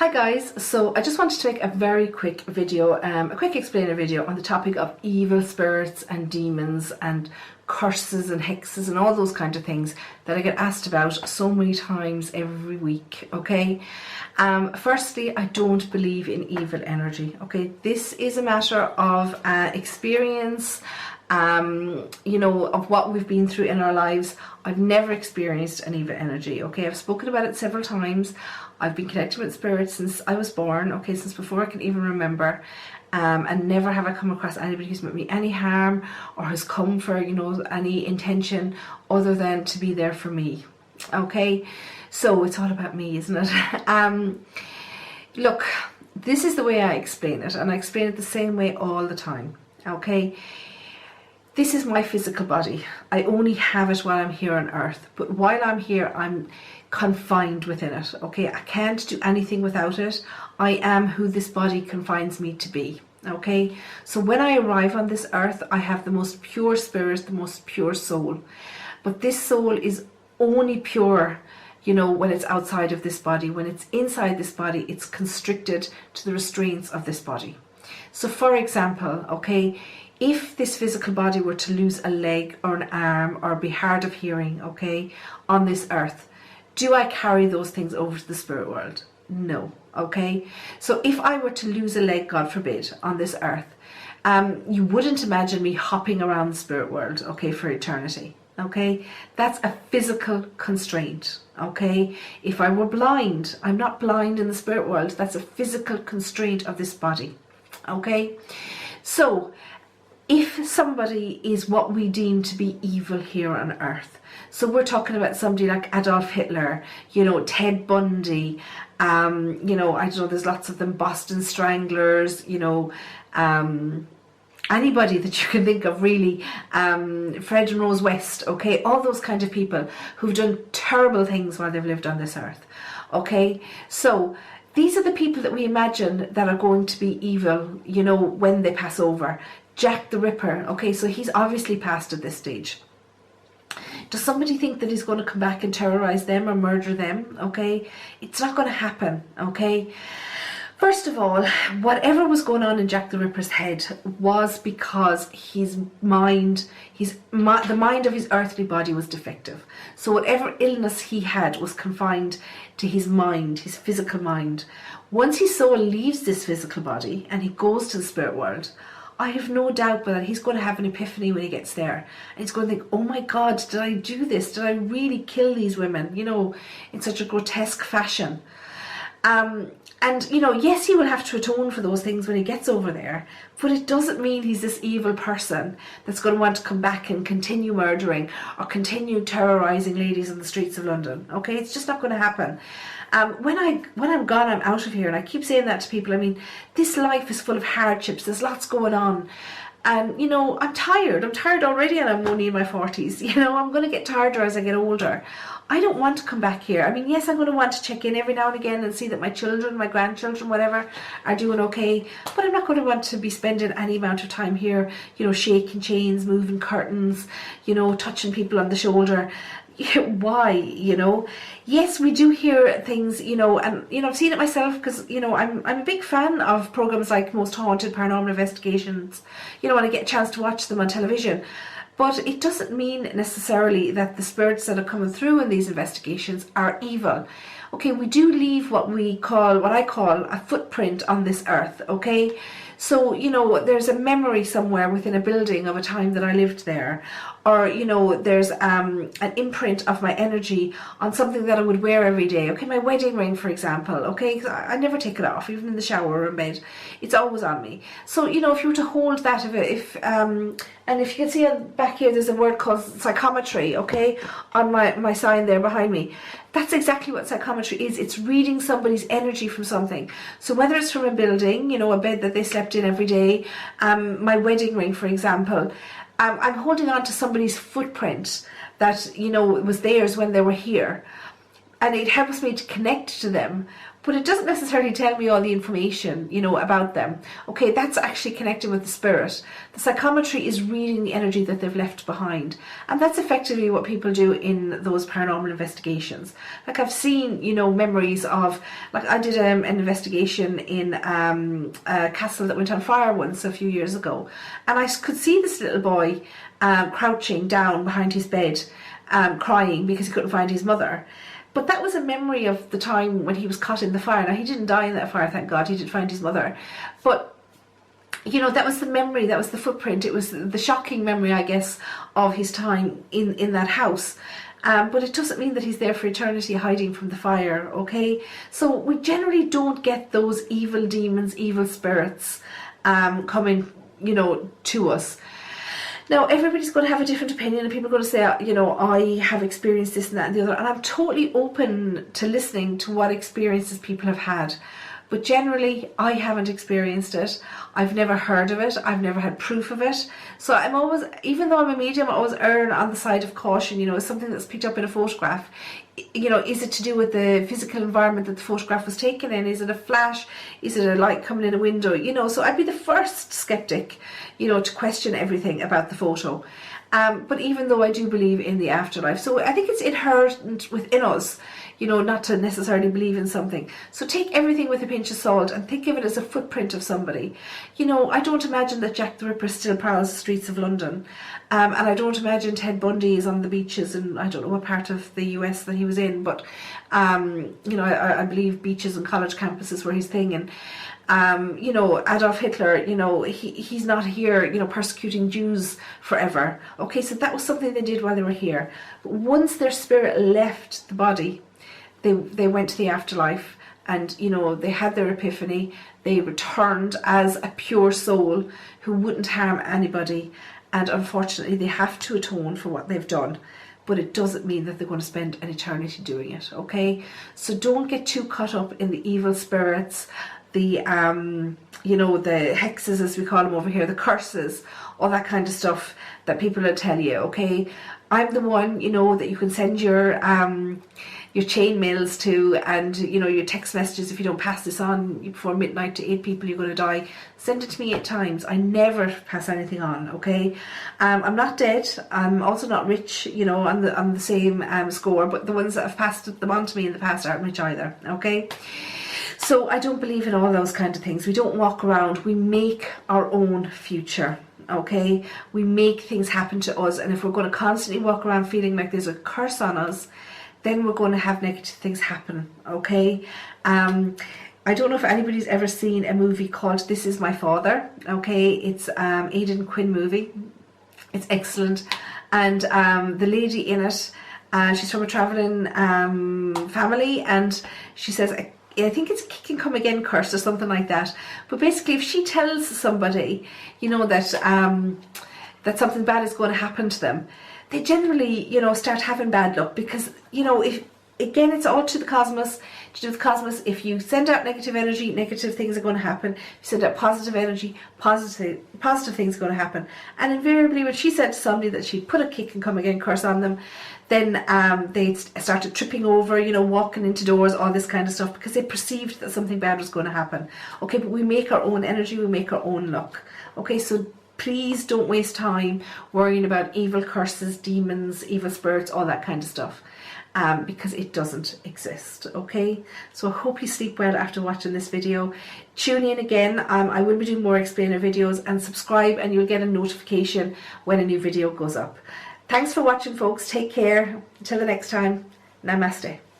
Hi guys, so I just wanted to make a very quick video, a quick explainer video on the topic of evil spirits and demons and curses and hexes and all those kind of things that I get asked about so many times every week, okay? Firstly, I don't believe in evil energy, okay? This is a matter of experience, of what we've been through in our lives. I've never experienced an evil energy, okay? I've spoken about it several times. I've been connected with spirits since I was born, okay, since before I can even remember, and never have I come across anybody who's meant me any harm or has come for, any intention other than to be there for me, okay? So it's all about me, isn't it? Look, this is the way I explain it, and I explain it the same way all the time, okay? This is my physical body. I only have it while I'm here on earth, but while I'm here, I'm confined within it, okay? I can't do anything without it. I am who this body confines me to be, okay? So when I arrive on this earth, I have the most pure spirit, the most pure soul. But this soul is only pure, when it's outside of this body. When it's inside this body, it's constricted to the restraints of this body. So for example, okay, if this physical body were to lose a leg or an arm or be hard of hearing, okay, on this earth, do I carry those things over to the spirit world? No, okay? So if I were to lose a leg, God forbid, on this earth, you wouldn't imagine me hopping around the spirit world, okay, for eternity, okay? That's a physical constraint, okay? If I were blind, I'm not blind in the spirit world. That's a physical constraint of this body, okay? So if somebody is what we deem to be evil here on earth, so we're talking about somebody like Adolf Hitler, Ted Bundy, I don't know, there's lots of them, Boston Stranglers, anybody that you can think of really, Fred and Rose West, okay, all those kind of people who've done terrible things while they've lived on this earth, okay? So these are the people that we imagine that are going to be evil, when they pass over. Jack the Ripper, okay, so he's obviously passed at this stage. Does somebody think that he's going to come back and terrorize them or murder them? Okay, it's not going to happen, okay? First of all, whatever was going on in Jack the Ripper's head was because the mind of his earthly body was defective. So whatever illness he had was confined to his mind, his physical mind. Once his soul leaves this physical body and he goes to the spirit world, I have no doubt that he's going to have an epiphany when he gets there. And he's going to think, oh my God, did I do this? Did I really kill these women, in such a grotesque fashion? Yes, he will have to atone for those things when he gets over there, but it doesn't mean he's this evil person that's going to want to come back and continue murdering or continue terrorising ladies on the streets of London, okay? It's just not going to happen. When I'm gone, I'm out of here, and I keep saying that to people. I mean, this life is full of hardships. There's lots going on. And, I'm tired. I'm tired already, and I'm only in my 40s. I'm going to get tired as I get older. I don't want to come back here. I mean, yes, I'm going to want to check in every now and again and see that my children, my grandchildren, whatever, are doing okay. But I'm not going to want to be spending any amount of time here, shaking chains, moving curtains, touching people on the shoulder. Why? Yes, we do hear things, and I've seen it myself because I'm a big fan of programs like Most Haunted, Paranormal Investigations, when I get a chance to watch them on television. But it doesn't mean necessarily that the spirits that are coming through in these investigations are evil. Okay, we do leave what I call a footprint on this earth, okay? So, there's a memory somewhere within a building of a time that I lived there. Or, there's an imprint of my energy on something that I would wear every day. Okay, my wedding ring, for example, okay? 'Cause I never take it off, even in the shower or in bed. It's always on me. So, if you were to hold that, and if you can see back here, there's a word called psychometry, okay? On my sign there behind me. That's exactly what psychometry is. It's reading somebody's energy from something. So whether it's from a building, a bed that they slept in every day, my wedding ring, for example, I'm holding on to somebody's footprint that, was theirs when they were here. and it helps me to connect to them, but it doesn't necessarily tell me all the information, you know, about them. Okay, that's actually connecting with the spirit. The psychometry is reading the energy that they've left behind, and that's effectively what people do in those paranormal investigations. Like, I've seen, you know, memories of, like, I did an investigation in a castle that went on fire once a few years ago, and I could see this little boy crouching down behind his bed, crying because he couldn't find his mother. But that was a memory of the time when he was caught in the fire. Now, he didn't die in that fire, thank God. He did find his mother. But, you know, that was the memory, that was the footprint. It was the shocking memory, I guess, of his time in that house. But it doesn't mean that he's there for eternity hiding from the fire, okay? So we generally don't get those evil demons, evil spirits coming, you know, to us. Now, everybody's going to have a different opinion, and people are going to say, you know, I have experienced this and that and the other, and I'm totally open to listening to what experiences people have had. But generally, I haven't experienced it. I've never heard of it. I've never had proof of it. So I'm always, even though I'm a medium, I always err on the side of caution. You know, it's something that's picked up in a photograph. You know, is it to do with the physical environment that the photograph was taken in? Is it a flash? Is it a light coming in a window? You know, so I'd be the first skeptic, you know, to question everything about the photo. But even though I do believe in the afterlife, so I think it's inherent within us, you know, not to necessarily believe in something. So take everything with a pinch of salt and think of it as a footprint of somebody. You know, I don't imagine that Jack the Ripper still prowls the streets of London. And I don't imagine Ted Bundy is on the beaches in, I don't know what part of the US that he was in, but, you know, I believe beaches and college campuses were his thing. And, you know, Adolf Hitler, you know, he's not here, you know, persecuting Jews forever. Okay, so that was something they did while they were here. But once their spirit left the body, they went to the afterlife, and, you know, they had their epiphany. They returned as a pure soul who wouldn't harm anybody. And unfortunately, they have to atone for what they've done. But it doesn't mean that they're going to spend an eternity doing it, okay? So don't get too caught up in the evil spirits, the you know, the hexes, as we call them over here, the curses, all that kind of stuff that people will tell you, okay? I'm the one, you know, that you can send your chain mails to, and, you know, your text messages. If you don't pass this on before midnight to 8 people, you're going to die. Send it to me 8 times. I never pass anything on, okay? I'm not dead. I'm also not rich, you know, on the same score, but the ones that have passed them on to me in the past aren't rich either, okay? So I don't believe in all those kind of things. We don't walk around. We make our own future, okay? We make things happen to us, and if we're going to constantly walk around feeling like there's a curse on us, then we're going to have negative things happen, okay? I don't know if anybody's ever seen a movie called This Is My Father, okay? It's Aidan Quinn movie. It's excellent. And the lady in it, she's from a travelling family, and she says, I think it's a kick and come again curse or something like that. But basically, if she tells somebody, you know, that that something bad is going to happen to them, they generally, you know, start having bad luck, because, you know, if, again, it's all to the cosmos, to do with cosmos. If you send out negative energy, negative things are going to happen. If you send out positive energy, positive things are going to happen. And invariably, when she said to somebody that she'd put a kick and come again curse on them, then they started tripping over, you know, walking into doors, all this kind of stuff, because they perceived that something bad was going to happen. Okay, but we make our own energy, we make our own luck. Okay, so please don't waste time worrying about evil curses, demons, evil spirits, all that kind of stuff. Because it doesn't exist, okay? So I hope you sleep well after watching this video. Tune in again. I will be doing more explainer videos, and subscribe and you'll get a notification when a new video goes up. Thanks for watching, folks. Take care. Until the next time, namaste.